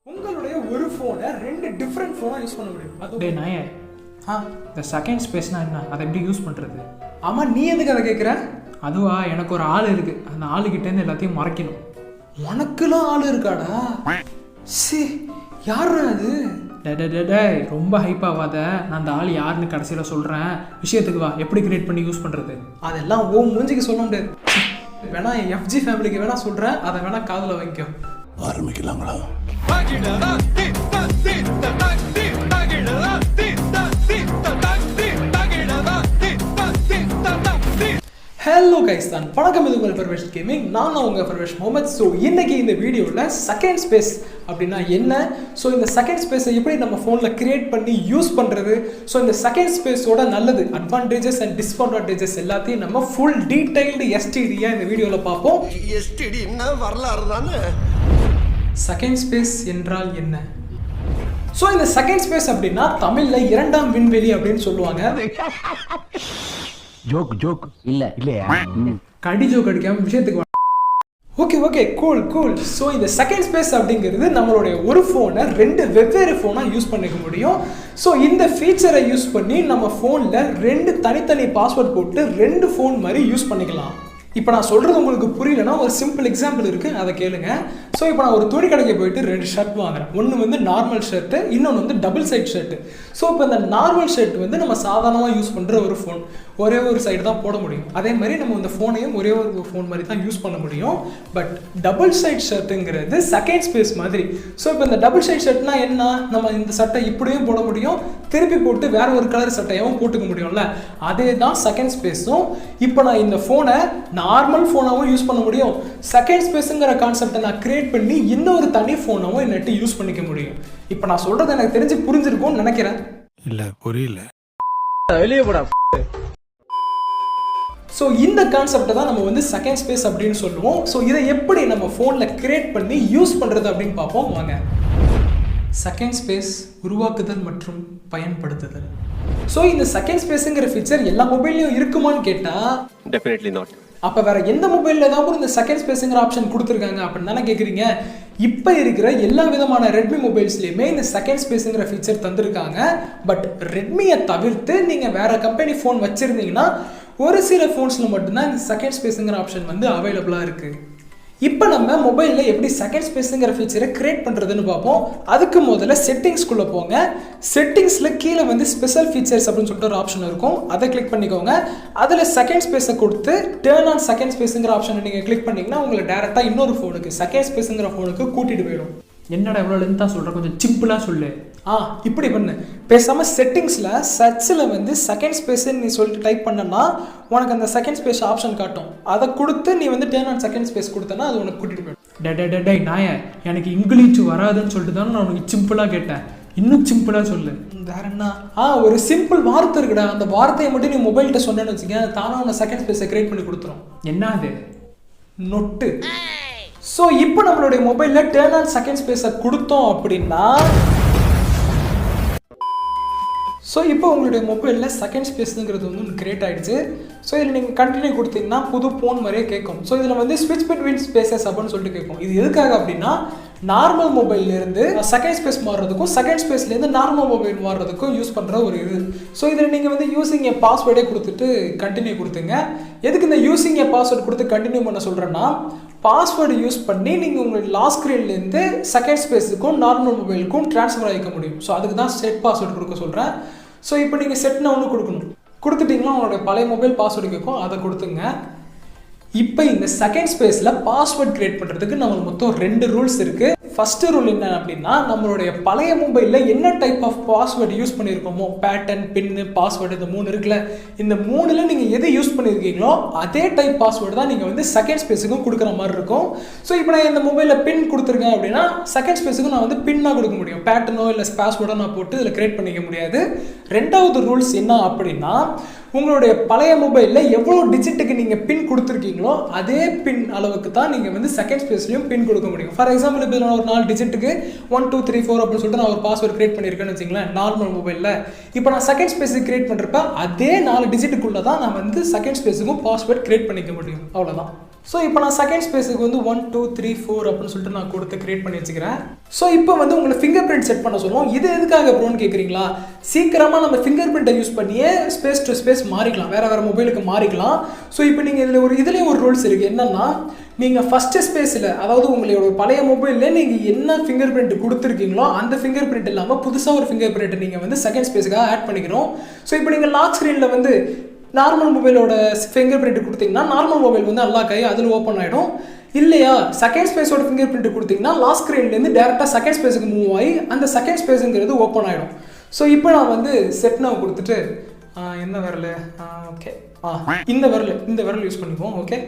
உங்களுடைய ஒரு ஃபோனை ரெண்டு டிஃப்ரெண்ட் ஃபோனாக யூஸ் பண்ண முடியும். அதே நாயே இந்த செகண்ட் ஸ்பேஸ்னா என்ன, அதை எப்படி யூஸ் பண்ணுறது? ஆமாம், நீ எதுக்கு அதை கேட்குற? அதுவா, எனக்கு ஒரு ஆள் இருக்குது, அந்த ஆளுகிட்டேருந்து எல்லாத்தையும் மறைக்கணும். உனக்குலாம் ஆள் இருக்காடா? சி, யாருடா அது? டே ரொம்ப ஹைப் ஆகாத. நான் அந்த ஆள் யாருன்னு கடைசியில் சொல்கிறேன். விஷயத்துக்கு வா, எப்படி கிரியேட் பண்ணி யூஸ் பண்ணுறது? அதெல்லாம் ஓ மூஞ்சிக்கு சொல்ல முடியாது. வேணா எஃப்ஜி ஃபேமிலிக்கு வேணா சொல்கிறேன், அதை வேணா காதில் வாங்கிக்கோ. ஆரம்பிக்கலாங்களா? ஹலோ கைஸ், தான் வணக்கம். இது உங்கள் ஃபர்வேஷ் கேமிங். நான் உங்கள் ஃபர்வேஷ் முகமது. ஸோ இன்னைக்கு இந்த வீடியோவில் செகண்ட் ஸ்பேஸ் அப்படின்னா என்ன, ஸோ இந்த செகண்ட் ஸ்பேஸை எப்படி நம்ம ஃபோனில் கிரியேட் பண்ணி யூஸ் பண்ணுறது, ஸோ இந்த செகண்ட் ஸ்பேஸோட நல்லது அட்வான்டேஜஸ் அண்ட் டிஸ்அட்வான்டேஜஸ் எல்லாத்தையும் நம்ம ஃபுல் டீடைல்டு எஸ்டிடியாக இந்த வீடியோவில் பார்ப்போம். எஸ்டிடின்னா வரலாறு தானே. செகண்ட் ஸ்பேஸ் என்றால் என்ன? ஸோ இந்த செகண்ட் ஸ்பேஸ் அப்படின்னா தமிழில் இரண்டாம் விண்வெளி அப்படின்னு சொல்லுவாங்க. ஜோக் இல்லையா? கடி ஜோக் அடிக்காம விஷயத்துக்கு. Okay cool. ஸோ இந்த செகண்ட் ஸ்பேஸ் அப்படிங்கிறது நம்மளுடைய ஒரு ஃபோனை ரெண்டு வெவ்வேறு ஃபோனாக யூஸ் பண்ணிக்க முடியும். ஸோ இந்த ஃபீச்சரை யூஸ் பண்ணி நம்ம ஃபோனில் ரெண்டு தனித்தனி பாஸ்வேர்ட் போட்டு ரெண்டு ஃபோன் மாதிரி யூஸ் பண்ணிக்கலாம். இப்போ நான் சொல்கிறது உங்களுக்கு புரியலன்னா ஒரு சிம்பிள் எக்ஸாம்பிள் இருக்குது, அதை கேளுங்க. ஸோ இப்போ நான் ஒரு துணி கடைக்கு போயிட்டு ரெண்டு ஷர்ட் வாங்குறேன். ஒன்று வந்து நார்மல் ஷர்ட்டு, இன்னொன்று வந்து டபுள் சைட் ஷர்ட்டு. ஸோ இப்போ இந்த நார்மல் ஷர்ட் வந்து நம்ம சாதாரணமாக யூஸ் பண்ணுற ஒரு ஃபோன், ஒரே ஒரு சைடு தான் போட முடியும். அதே மாதிரி நம்ம இந்த ஃபோனையும் ஒரே ஒரு ஃபோன் மாதிரி தான் யூஸ் பண்ண முடியும். பட் டபுள் சைட் ஷர்ட்டுங்கிறது செகண்ட் ஸ்பேஸ் மாதிரி. ஸோ இப்போ இந்த டபுள் சைட் ஷர்ட்னா என்ன, நம்ம இந்த சட்டை இப்படியும் போட முடியும், திருப்பி போட்டு வேற ஒரு கலர் சட்டையாகவும் போட்டுக்க முடியும்ல, அதே தான் செகண்ட் ஸ்பேஸும். இப்போ நான் இந்த ஃபோனை நார்மல் ஃபோனாகவும் யூஸ் பண்ண முடியும், செகண்ட் ஸ்பேஸுங்கிற கான்செப்டை நான் கிரியேட் பண்ணி இன்னொரு தனி ஃபோனாகவும் என்னட்டு யூஸ் பண்ணிக்க முடியும். இப்போ நான் சொல்றது எனக்கு தெரிஞ்சு புரிஞ்சிருக்கும்னு நினைக்கிறேன். இல்ல புரியல. வெளியே போடா. ஸோ இந்த கான்செப்டை தான் நம்ம வந்து செகண்ட் ஸ்பேஸ் அப்படின்னு சொல்லுவோம். ஸோ இதை எப்படி நம்ம ஃபோனில் கிரியேட் பண்ணி யூஸ் பண்ணுறது அப்படின்னு பார்ப்போம் வாங்க. செகண்ட் ஸ்பேஸ் உருவாக்குதல் மற்றும் பயன்படுத்துதல். ஸோ இந்த செகண்ட் ஸ்பேஸுங்கிற ஃபீச்சர் எல்லா மொபைல்லையும் இருக்குமான்னு கேட்டால் டெஃபினெட்லி நாட். அப்போ வேற எந்த மொபைலில் ஏதாவது இந்த செகண்ட் ஸ்பேஸுங்கிற ஆப்ஷன் கொடுத்துருக்காங்க அப்படின்னு தானே கேட்குறீங்க. இப்போ இருக்கிற எல்லா விதமான ரெட்மி மொபைல்ஸ்லையுமே இந்த செகண்ட் ஸ்பேஸுங்கிற ஃபீச்சர் தந்திருக்காங்க. பட் ரெட்மியை தவிர்த்து நீங்கள் வேற கம்பெனி ஃபோன் வச்சுருந்தீங்கன்னா ஒரு சில ஃபோன்ஸில் மட்டும்தான் இந்த செகண்ட் ஸ்பேஸுங்கிற ஆப்ஷன் வந்து அவைலபிளாக இருக்குது. இப்போ நம்ம மொபைலில் எப்படி செகண்ட் ஸ்பேஸுங்கிற ஃபீச்சரை கிரியேட் பண்ணுறதுன்னு பார்ப்போம். அதுக்கு முதல்ல செட்டிங்ஸ்குள்ளே போங்க. செட்டிங்ஸில் கீழே வந்து ஸ்பெஷல் ஃபீச்சர்ஸ் அப்படின்னு சொல்லிட்டு ஒரு ஆப்ஷன் இருக்கும், அதை கிளிக் பண்ணிக்கோங்க. அதில் செகண்ட் ஸ்பேஸை கொடுத்து டேர்ன் ஆன் செகண்ட் ஸ்பேஸுங்கிற ஆப்ஷனை நீங்கள் கிளிக் பண்ணிங்கன்னா உங்களை டேரெக்டாக இன்னொரு ஃபோனுக்கு செகண்ட் ஸ்பேஸுங்கிற ஃபோனுக்கு கூட்டிகிட்டு போயிடும். என்னடா எவ்வளோ லென்த்தாக சொல்கிறேன், கொஞ்சம் சிம்பிளாக சொல்லு. இப்படி பண்ணு. பேசாமல் செட்டிங்ஸில் சர்ச்சில் வந்து செகண்ட் ஸ்பேஸுன்னு நீ சொல்லிட்டு டைப் பண்ணனா உனக்கு அந்த செகண்ட் ஸ்பேஸ் ஆப்ஷன் காட்டும். அதை கொடுத்து நீ வந்து டேர்ன் ஆன் செகண்ட் ஸ்பேஸ் கொடுத்தனா அது உனக்கு கூட்டிகிட்டு போயிடும். டே நாய, எனக்கு இங்கிலீஷ் வராதுன்னு சொல்லிட்டு தானே நான் உனக்கு சிம்பிளாக கேட்டேன். இன்னும் சிம்பிளாக சொல்லு. வேற என்ன? ஒரு சிம்பிள் வார்த்தை இருக்குடா, அந்த வார்த்தையை மட்டும் நீ மொபைல்கிட்ட சொன்னேன்னு வச்சுக்க, தானே உன்னை செகண்ட் ஸ்பேஸை கிரியேட் பண்ணி கொடுத்துரும். என்ன அது? நொட்டு. ஸோ இப்போ நம்மளுடைய மொபைலில் டேர்ன் ஆன் செகண்ட் ஸ்பேஸை கொடுத்தோம் அப்படின்னா, ஸோ இப்போ உங்களுடைய மொபைலில் செகண்ட் ஸ்பேஸுங்கிறது வந்து ஒன்று கிரியேட் ஆகிடுச்சு. ஸோ இதில் நீங்கள் கண்டினியூ கொடுத்தீங்கன்னா புது ஃபோன் மாதிரியே கேட்கும். ஸோ இதில் வந்து ஸ்விட்ச் பிட்வீன் ஸ்பேசஸ் அப்படின்னு சொல்லிட்டு கேட்கும். இது எதுக்காக அப்படின்னா, நார்மல் மொபைல்லேருந்து செகண்ட் ஸ்பேஸ் மாறுறதுக்கும் செகண்ட் ஸ்பேஸ்லேருந்து நார்மல் மொபைல் மாறுறதுக்கும் யூஸ் பண்ணுற ஒரு இது. ஸோ இதில் நீங்கள் வந்து யூஸிங் ஏ பாஸ்வேர்டே கொடுத்துட்டு கண்டினியூ கொடுத்துங்க. எதுக்கு இந்த யூஸிங் ஏ பாஸ்வேர்டு கொடுத்து கண்டினியூ பண்ண சொல்கிறேன்னா, பாஸ்வேர்டு யூஸ் பண்ணி நீங்கள் உங்களுடைய லாஸ்ட் ஸ்க்ரீன்லேருந்து செகண்ட் ஸ்பேஸுக்கும் நார்மல் மொபைலுக்கும் ட்ரான்ஸ்ஃபர் ஆகிக்க முடியும். ஸோ அதுக்கு தான் செட் பாஸ்வேர்டு கொடுக்க சொல்கிறேன். ஸோ இப்போ நீங்கள் செட்னா ஒன்று கொடுக்கணும். கொடுத்துட்டிங்கன்னா உங்களுடைய பழைய மொபைல் பாஸ்வேர்டு கேட்கும், அதை கொடுத்துங்க. இப்போ இந்த செகண்ட் ஸ்பேஸில் பாஸ்வேர்ட் கிரியேட் பண்ணுறதுக்கு நம்மளுக்கு மொத்தம் 2 ரூல்ஸ் இருக்குது. ஃபஸ்ட்டு ரூல் என்ன அப்படின்னா, நம்மளுடைய பழைய மொபைலில் என்ன டைப் ஆஃப் பாஸ்வேர்டு யூஸ் பண்ணியிருக்கோமோ, பேட்டர்ன், பின்னு, பாஸ்வேர்டு, இந்த 3 இருக்குல்ல, இந்த 3ல் நீங்கள் எது யூஸ் பண்ணியிருக்கீங்களோ அதே டைப் பாஸ்வேர்டு தான் நீங்கள் வந்து செகண்ட் ஸ்பேஸுக்கும் கொடுக்குற மாதிரி இருக்கும். ஸோ இப்போ நான் இந்த மொபைலில் பின் கொடுத்துருக்கேன் அப்படின்னா செகண்ட் ஸ்பேஸுக்கும் நான் வந்து பின்னாக கொடுக்க முடியும், பேட்டர்னோ இல்லை பாஸ்வேர்டோ நான் போட்டு இதில் கிரியேட் பண்ணிக்க முடியாது. 2வது ரூல்ஸ் என்ன அப்படின்னா, உங்களுடைய பழைய மொபைலில் எவ்வளோ டிஜிட்டுக்கு நீங்கள் பின் கொடுத்துருக்கீங்களோ அதே பின் அளவுக்கு தான் நீங்கள் வந்து செகண்ட் ஸ்பேஸ்லையும் பின் கொடுக்க முடியும். ஃபார் எக்ஸாம்பிள், இப்போ நான் ஒரு 4 டிஜிட்டுக்கு 1 2 3 4 அப்படின்னு சொல்லிட்டு நான் ஒரு பாஸ்வேர்டு கிரியேட் பண்ணியிருக்கேன்னு வச்சுங்களேன் நார்மல் மொபைலில். இப்போ நான் செகண்ட் ஸ்பேஸுக்கு கிரியேட் பண்ணுறப்ப அதே 4 டிஜிட்டுக்குள்ளே தான் நான் வந்து செகண்ட் ஸ்பேஸுக்கும் பாஸ்வேர்டு கிரியேட் பண்ணிக்க முடியும். அவ்வளோதான். ஸோ இப்போ நான் செகண்ட் ஸ்பேஸுக்கு வந்து 1 2 3 4 அப்படின்னு சொல்லிட்டு நான் கொடுத்து கிரியேட் பண்ணி வச்சுக்கிறேன். ஸோ இப்போ வந்து உங்களை ஃபிங்கர் பிரிண்ட் செட் பண்ண சொல்லுவோம். இது எதுக்காக ப்ரோன்னு கேட்குறீங்களா? சீக்கிரமாக நம்ம ஃபிங்கர் பிரிண்ட்டை யூஸ் பண்ணியே ஸ்பேஸ் டு ஸ்பேஸ் மாறிக்கலாம், வேறு மொபைலுக்கு மாறிக்கலாம். ஸோ இப்போ நீங்கள் இதுலேயும் ஒரு ரூல்ஸ் இருக்குது. என்னென்னா, நீங்கள் ஃபஸ்ட்டு ஸ்பேஸில், அதாவது உங்களோட பழைய மொபைலில் நீங்கள் என்ன ஃபிங்கர் பிரிண்ட் கொடுத்துருக்கீங்களோ அந்த ஃபிங்கர் பிரிண்ட் இல்லாமல் புதுசாக ஒரு ஃபிங்கர் பிரிண்ட் நீங்கள் வந்து செகண்ட் ஸ்பேஸுக்காக ஆட் பண்ணிக்கணும். ஸோ இப்போ நீங்கள் லாக் ஸ்க்ரீனில் வந்து நார்மல் மொபைலோட ஃபிங்கர் பிரிண்ட் கொடுத்தீங்கன்னா நார்மல் மொபைல் வந்து அன்லாக் ஆகி அதில் ஓப்பன் ஆகிடும். இல்லையா, செகண்ட் ஸ்பேஸோட ஃபிங்கர் பிரிண்ட் கொடுத்தீங்கன்னா லாஸ்ட் ஸ்க்ரீன்லேருந்து டேரெக்டாக செகண்ட் ஸ்பேஸுக்கு மூவ் ஆகி அந்த செகண்ட் ஸ்பேஸுங்கிறது ஓப்பன் ஆகிடும். ஸோ இப்போ நான் வந்து செட் நவ் கொடுத்துட்டு என்ன விரல், ஓகே, இந்த விரல் யூஸ் பண்ணிக்குவோம். ஓகே,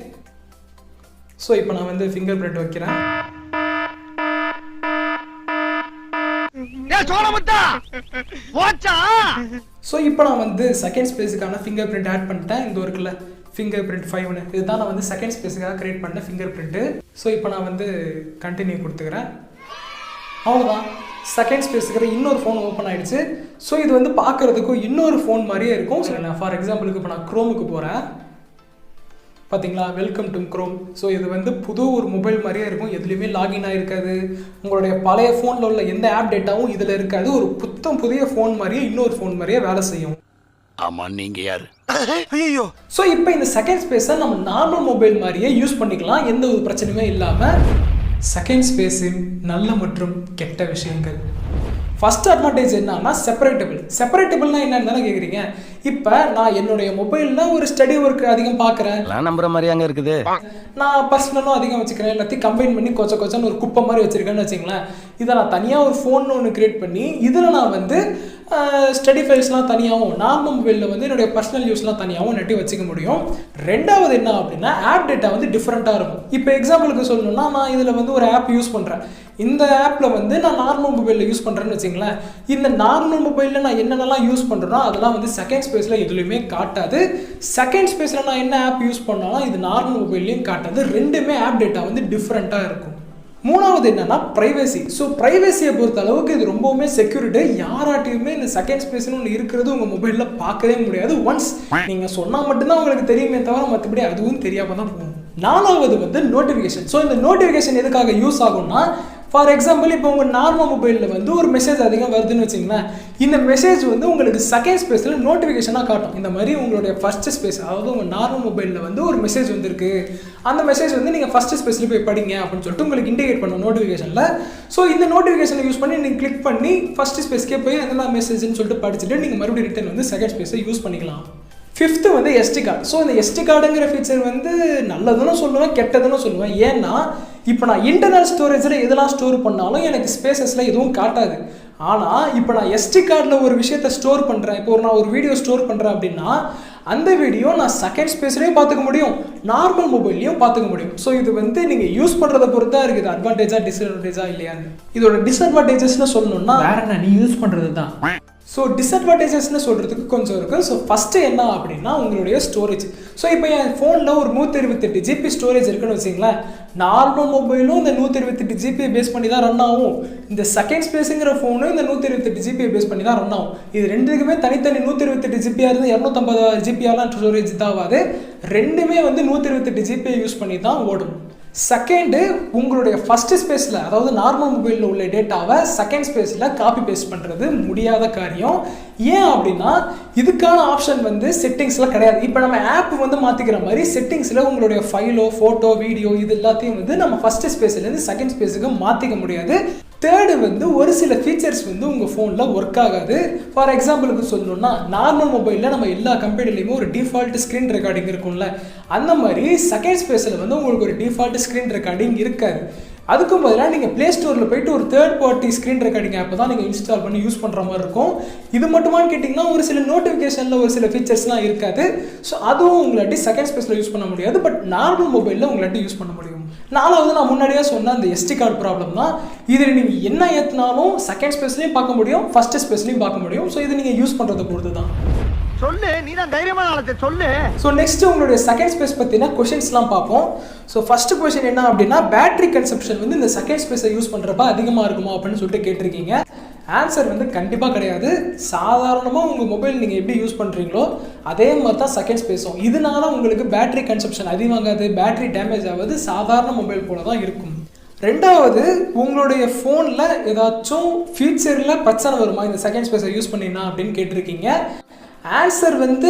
ஸோ இப்போ நான் வந்து ஃபிங்கர் பிரிண்ட் வைக்கிறேன். ஸோ இப்போ நான் வந்து செகண்ட் ஸ்பேஸுக்கான ஃபிங்கர் பிரிண்ட் ஆட் பண்ணிட்டேன். இந்த இருக்குல்ல ஃபிங்கர் பிரிண்ட் 5ன்னு, இதுதான் நான் வந்து செகண்ட் ஸ்பேஸுக்காக கிரியேட் பண்ண ஃபிங்கர் பிரிண்ட்டு. ஸோ இப்போ நான் வந்து கண்டினியூ கொடுத்துக்கிறேன். அவ்வளோதான், செகண்ட் ஸ்பேஸுக்கிற இன்னொரு ஃபோன் ஓப்பன் ஆகிடுச்சு. ஸோ இது வந்து பார்க்குறதுக்கும் இன்னொரு ஃபோன் மாதிரியே இருக்கும். ஸோ நான் ஃபார் எக்ஸாம்பிளுக்கு இப்போ நான் க்ரோமுக்கு போகிறேன். பார்த்தீங்களா, வெல்கம் டு க்ரோம். ஸோ இது வந்து புது ஒரு மொபைல் மாதிரியே இருக்கும். எதுலேயுமே லாகின் ஆகிருக்காது, உங்களுடைய பழைய ஃபோனில் உள்ள எந்த ஆப் டேட்டாவும் இதில் இருக்காது. ஒரு புதிய ஃபோன் மாதிரியே இன்னொரு ஃபோன் மாதிரியே வேலை செய்யும். ஆமாம், நீங்கள் யார்? ஐயோ. ஸோ இப்போ இந்த செகண்ட் ஸ்பேஸை நம்ம நார்மல் மொபைல் மாதிரியே யூஸ் பண்ணிக்கலாம், எந்த ஒரு பிரச்சனையுமே இல்லாமல். செகண்ட் ஸ்பேஸின் நல்ல மற்றும் கெட்ட விஷயங்கள். ஃபர்ஸ்ட் அட்வான்டேஜ் என்னன்னா செப்பரேட்டபிள்னா என்னன்னு தானே கேட்குறீங்க. இப்போ நான் என்னுடைய மொபைலில் ஒரு ஸ்டடி ஒர்க் அதிகம் பார்க்குறேன், நம்புற மாதிரி அங்கே இருக்குது. நான் பர்சனலும் அதிகம் வச்சுக்கிறேன், எல்லாத்தையும் கம்பைன் பண்ணி கொச்சன்னு ஒரு குப்பை மாதிரி வச்சுருக்கேன்னு வச்சுங்களேன். இதை நான் தனியாக ஒரு ஃபோன் ஒன்று கிரியேட் பண்ணி இதில் நான் வந்து ஸ்டடி ஃபைல்ஸ்லாம் தனியாகவும் நார்மல் மொபைலில் வந்து என்னுடைய பர்சனல் யூஸ்லாம் தனியாகவும் நெட்டி வச்சுக்க முடியும். ரெண்டாவது என்ன அப்படின்னா, ஆப் டேட்டா வந்து டிஃப்ரெண்ட்டாக இருக்கும். இப்போ எக்ஸாம்பிளுக்கு சொல்லணும்னா, நான் இதில் வந்து ஒரு ஆப் யூஸ் பண்ணுறேன். இந்த ஆப்பில் வந்து நான் நார்மல் மொபைலில் யூஸ் பண்ணுறேன்னு வச்சுங்களேன். இந்த நார்மல் மொபைலில் நான் என்னென்னலாம் யூஸ் பண்ணுறேனோ அதெல்லாம் வந்து செகண்ட் ஸ்பேஸில் எதுலையுமே காட்டாது. செகண்ட் ஸ்பேஸில் நான் என்ன ஆப் யூஸ் பண்ணாலும் இது நார்மல் மொபைல்லையும் காட்டாது. ரெண்டுமே ஆப் டேட்டா வந்து டிஃப்ரெண்ட்டாக இருக்கும். மூணாவது என்னன்னா ப்ரைவசி. ஸோ ப்ரைவசியை பொறுத்த அளவுக்கு இது ரொம்பவுமே செக்யூரிட்டி. யாராட்டையுமே இந்த செகண்ட் ஸ்பேஸ்னு ஒன்று இருக்கிறது உங்கள் மொபைலில் பார்க்கவே முடியாது. ஒன்ஸ் நீங்கள் சொன்னால் மட்டும்தான் உங்களுக்கு தெரியுமே தவிர மற்றபடி அதுவும் தெரியாமல் தான் போகும். நாலாவது வந்து நோட்டிஃபிகேஷன். ஸோ இந்த நோட்டிஃபிகேஷன் எதுக்காக யூஸ் ஆகும்னா, ஃபார் எக்ஸாம்பிள் இப்போ உங்கள் நார்மல் மொபைலில் வந்து ஒரு மெசேஜ் அதிகம் வருதுன்னு வச்சிங்களேன். இந்த மெசேஜ் வந்து உங்களுக்கு செகண்ட் ஸ்பேஸில் நோட்டிஃபிகேஷனாக காட்டும். இந்த மாதிரி உங்களுடைய ஃபர்ஸ்ட் ஸ்பேஸ், அதாவது உங்கள் நார்மல் மொபைலில் வந்து ஒரு மெசேஜ் வந்துருக்கு, அந்த மெசேஜ் வந்து நீங்கள் ஃபர்ஸ்ட் ஸ்பேஸில் போய் படிங்க அப்படின்னு சொல்லிட்டு உங்களுக்கு இண்டிகேட் பண்ணும் நோட்டிஃபிகேஷனில். ஸோ இந்த நோட்டிஃபிகேஷனை யூஸ் பண்ணி நீங்கள் கிளிக் பண்ணி ஃபர்ஸ்ட் ஸ்பேஸ்க்கே போய் என்ன மெசேஜ்னு சொல்லிட்டு படிச்சுட்டு நீங்கள் மறுபடியும் ரிட்டர்ன் வந்து செகண்ட் ஸ்பேஸை யூஸ் பண்ணிக்கலாம். ஃபிஃப்த்து வந்து எஸ்டி கார்டு. ஸோ இந்த எஸ்டி கார்டுங்கிற ஃபீச்சர் வந்து நல்லதுன்னு சொல்லுவேன், கெட்டதுன்னு சொல்லுவேன். ஏன்னா இப்போ நான் இன்டர்னல் ஸ்டோரேஜில் எதெல்லாம் ஸ்டோர் பண்ணாலும் எனக்கு ஸ்பேசஸில் எதுவும் காட்டாது. ஆனால் இப்போ நான் எஸ்டி கார்டில் ஒரு விஷயத்தை ஸ்டோர் பண்ணுறேன், இப்போ நான் ஒரு வீடியோ ஸ்டோர் பண்ணுறேன் அப்படின்னா அந்த வீடியோ நான் செகண்ட் ஸ்பேஸ்லேயும் பார்த்துக்க முடியும், நார்மல் மொபைல்லையும் பார்த்துக்க முடியும். ஸோ இது வந்து நீங்கள் யூஸ் பண்ணுறதை பொறுத்து தான் இருக்குது, அட்வான்டேஜாக டிஸ்அட்வான்டேஜாக இல்லையான்னு. இதோட டிஸ்அட்வான்டேஜஸ்ன்னு சொல்லணும்னா வேற என்ன, நீ யூஸ் பண்ணுறது தான். ஸோ டிஸ்அட்வான்டேஜஸ்ன்னு சொல்கிறதுக்கு கொஞ்சம் இருக்குது. ஸோ ஃபஸ்ட்டு என்ன அப்படின்னா உங்களுடைய ஸ்டோரேஜ். ஸோ இப்போ என் ஃபோனில் ஒரு 128 GB ஸ்டோரேஜ் இருக்குன்னு வச்சிங்களேன். நார்மல் மொபைலும் இந்த 128 GB பேஸ் பண்ணி தான் ரன் ஆகும். இந்த செகண்ட் ஸ்பேஸுங்கிற ஃபோனும் இந்த 128 GB பேஸ் பண்ணி தான் ரன் ஆகும். இது ரெண்டுக்குமே தனித்தனி 128 GB இருந்து 256 GB ஸ்டோரேஜ் தான் ஆகாது. ரெண்டுமே வந்து 128 GB யூஸ் பண்ணி தான் ஓடும். செகண்டு, உங்களுடைய ஃபஸ்ட்டு ஸ்பேஸில், அதாவது நார்மல் மொபைலில் உள்ள டேட்டாவை செகண்ட் ஸ்பேஸில் காப்பி பேஸ்ட் பண்ணுறது முடியாத காரியம். ஏன் அப்படின்னா இதுக்கான ஆப்ஷன் வந்து செட்டிங்ஸில் கிடையாது. இப்போ நம்ம ஆப் வந்து மாற்றிக்கிற மாதிரி செட்டிங்ஸில் உங்களுடைய ஃபைலோ, ஃபோட்டோ, வீடியோ இது எல்லாத்தையும் வந்து நம்ம ஃபஸ்ட்டு ஸ்பேஸ்லேருந்து செகண்ட் ஸ்பேஸுக்கு மாற்றிக்க முடியாது. தேர்டு வந்து ஒரு சில ஃபீச்சர்ஸ் வந்து உங்கள் ஃபோனில் ஒர்க் ஆகாது. ஃபார் எக்ஸாம்பிளுக்கு சொல்லணும்னா, நார்மல் மொபைலில் நம்ம எல்லா கம்பெனிலையுமே ஒரு டிஃபால்ட் ஸ்க்ரீன் ரெக்கார்டிங் இருக்கும்ல, அந்த மாதிரி செகண்ட் ஸ்பேஸில் வந்து உங்களுக்கு ஒரு டிஃபால்ட் ஸ்க்ரீன் ரெக்கார்டிங் இருக்காது. அதுக்கும் பதிலாக நீங்கள் ப்ளே ஸ்டோரில் போய்ட்டு ஒரு தேர்ட் பார்ட்டி ஸ்க்ரீன் ரெக்கார்டிங் ஆப்பை தான் நீங்கள் இன்ஸ்டால் பண்ணி யூஸ் பண்ணுற மாதிரி இருக்கும். இது மட்டுமான்னு கேட்டிங்கன்னா ஒரு சில நோட்டிஃபிகேஷனில் ஒரு சில ஃபீச்சர்ஸ்லாம் இருக்காது. ஸோ அதுவும் உங்களாட்டி செகண்ட் ஸ்பேஸில் யூஸ் பண்ண முடியாது, பட் நார்மல் மொபைலில் உங்களாட்டி யூஸ் பண்ண முடியும். நாலாவது, நான் முன்னாடியே சொன்ன அந்த எஸ்டி கார்டு ப்ராப்ளம் தான். இதில் நீங்கள் என்ன ஏற்றினாலும் செகண்ட் ஸ்பேஸ்லையும் பார்க்க முடியும், ஃபஸ்ட்டு ஸ்பேஸ்லையும் பார்க்க முடியும். ஸோ இது நீங்கள் யூஸ் பண்ணுறதை பொறுத்து தான். சொல்லு, நீ தான் தைரியமான ஆளத்தை சொல்லு. ஸோ நெக்ஸ்ட் உங்களுடைய செகண்ட் ஸ்பேஸ் பற்றின கொஷின்ஸ்லாம் பார்ப்போம். ஸோ ஃபர்ஸ்ட் கொஷின் என்ன அப்படின்னா, பேட்டரி கன்சப்ஷன் வந்து இந்த செகண்ட் ஸ்பேஸை யூஸ் பண்ணுறப்ப அதிகமாக இருக்குமா அப்படின்னு சொல்லிட்டு கேட்டிருக்கீங்க. ஆன்சர் வந்து கண்டிப்பாக கிடையாது. சாதாரணமாக உங்கள் மொபைல் நீங்கள் எப்படி யூஸ் பண்ணுறீங்களோ அதே மாதிரி தான் செகண்ட் ஸ்பேஸும். இதனால உங்களுக்கு பேட்டரி கன்சப்ஷன் அதிகமாகாது, பேட்டரி டேமேஜ் ஆகாது, சாதாரண மொபைல் போல தான் இருக்கும். ரெண்டாவது, உங்களுடைய ஃபோனில் ஏதாச்சும் ஃபியூச்சரில் பிரச்சனை வருமா இந்த செகண்ட் ஸ்பேஸை யூஸ் பண்ணினா அப்படின்னு கேட்டிருக்கீங்க. ஆன்சர் வந்து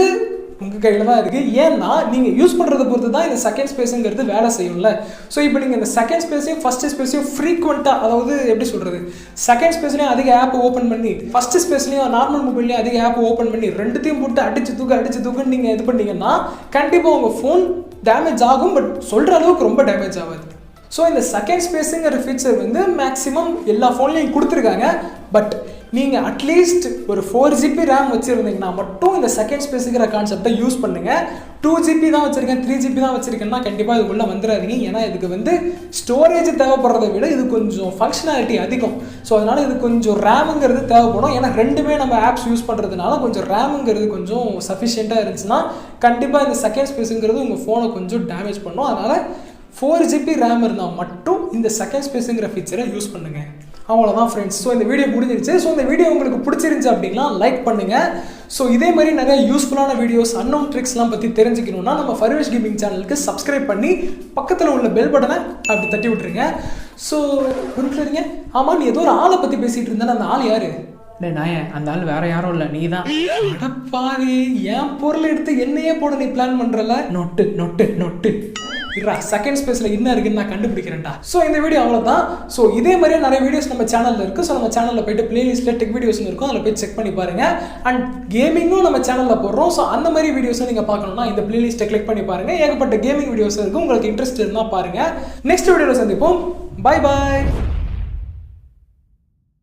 உங்கள் கையில் தான் இருக்குது. ஏன்னா நீங்கள் யூஸ் பண்ணுறதை பொறுத்து தான் இந்த செகண்ட் ஸ்பேஸுங்கிறது வேலை செய்யும்ல. ஸோ இப்போ நீங்கள் இந்த செகண்ட் ஸ்பேஸையும் ஃபஸ்ட்டு ஸ்பேஸையும் ஃப்ரீக்வெண்ட்டாக, அதாவது எப்படி சொல்கிறது, செகண்ட் ஸ்பேஸ்லேயும் அதிக ஆப் ஓப்பன் பண்ணி ஃபஸ்ட்டு ஸ்பேஸ்லேயும் நார்மல் மொபைல்லையும் அதிக ஆப் ஓப்பன் பண்ணி ரெண்டுத்தையும் போட்டு அடிச்சு தூக்குன்னு நீங்கள் இது பண்ணீங்கன்னா கண்டிப்பாக உங்கள் ஃபோன் டேமேஜ் ஆகும். பட் சொல்கிற அளவுக்கு ரொம்ப டேமேஜ் ஆகாது. ஸோ இந்த செகண்ட் ஸ்பேஸுங்கிற ஃபீச்சர் வந்து மேக்ஸிமம் எல்லா ஃபோன்லேயும் கொடுத்துருக்காங்க. பட் நீங்கள் அட்லீஸ்ட் ஒரு 4GB ரேம் வச்சுருந்தீங்கன்னா மட்டும் இந்த செகண்ட் ஸ்பேஸுங்கிற கான்செப்டை யூஸ் பண்ணுங்கள். 2GB தான் வச்சுருக்கேன், 3GB தான் வச்சுருக்கேன்னா கண்டிப்பாக இதுக்குள்ளே வந்துடாதீங்க. ஏன்னா இதுக்கு வந்து ஸ்டோரேஜ் தேவைப்படுறதை விட இது கொஞ்சம் ஃபங்க்ஷனாலிட்டி அதிகம். ஸோ அதனால் இது கொஞ்சம் ரேமுங்கிறது தேவைப்படும். ஏன்னா ரெண்டுமே நம்ம ஆப்ஸ் யூஸ் பண்ணுறதுனால கொஞ்சம் ரேமுங்கிறது கொஞ்சம் சஃபிஷியண்ட்டாக இருந்துச்சுன்னா கண்டிப்பாக இந்த செகண்ட் ஸ்பேஸுங்கிறது உங்கள் ஃபோனை கொஞ்சம் டேமேஜ் பண்ணும். அதனால் 4GB ரேம் இருந்தால் மட்டும் இந்த செகண்ட் ஸ்பேஸுங்கிற ஃபீச்சரை யூஸ் பண்ணுங்கள். அவ்வளோதான் ஃப்ரெண்ட்ஸ். ஸோ இந்த வீடியோ முடிஞ்சிருச்சு. ஸோ இந்த வீடியோ உங்களுக்கு பிடிச்சிருந்துச்சு அப்படின்னா லைக் பண்ணுங்கள். ஸோ இதே மாதிரி நிறைய யூஸ்ஃபுல்லான வீடியோஸ், அன்னோன் ட்ரிக்ஸ்லாம் பற்றி தெரிஞ்சுக்கணுன்னா நம்ம ஃபர்வேஷ் கேமிங் சேனலுக்கு சப்ஸ்கிரைப் பண்ணி பக்கத்தில் உள்ள பெல் பட்டனை அப்படி தட்டி விட்டுருங்க. ஸோ புரிஞ்சுருங்க. ஆமாம், நீ ஏதோ ஒரு ஆளை பற்றி பேசிகிட்டு இருந்தேன். அந்த ஆள் யார்? நாயே, அந்த ஆள் வேற யாரும் இல்லை, நீ தான். அடப்பாவி, என் பொருளை எடுத்து என்னையே போட நீ பிளான் பண்ணுறல. நொட்டு நொட்டு நொட்டு செகண்ட் ஸ்பேஸில் என்ன இருக்குன்னு நான் கண்டுபிடிக்கிறேன்டா. ஸோ இந்த வீடியோ அவ்வளோதான். ஸோ இதே மாதிரியே நிறைய வீடியோஸ் நம்ம சேனலில் இருக்குது. ஸோ நம்ம சேனலில் போய்ட்டு பிளேலிஸ்ட்டில் டெக் வீடியோஸ்னு இருக்கும், அதில் போய் செக் பண்ணி பாருங்கள். அண்ட் கேமிங்கும் நம்ம சேனலில் போடுறோம். ஸோ அந்த மாதிரி வீடியோஸும் நீங்கள் பார்க்கணும்னா இந்த பிளேலிஸ்ட்டை கிளிக் பண்ணி பாருங்கள். ஏகப்பட்ட கேமிங் வீடியோஸ் இருக்குது, உங்களுக்கு இன்ட்ரெஸ்ட் இருந்தால் பாருங்கள். நெக்ஸ்ட் வீடியோவில் சந்திப்போம். பாய் பாய்.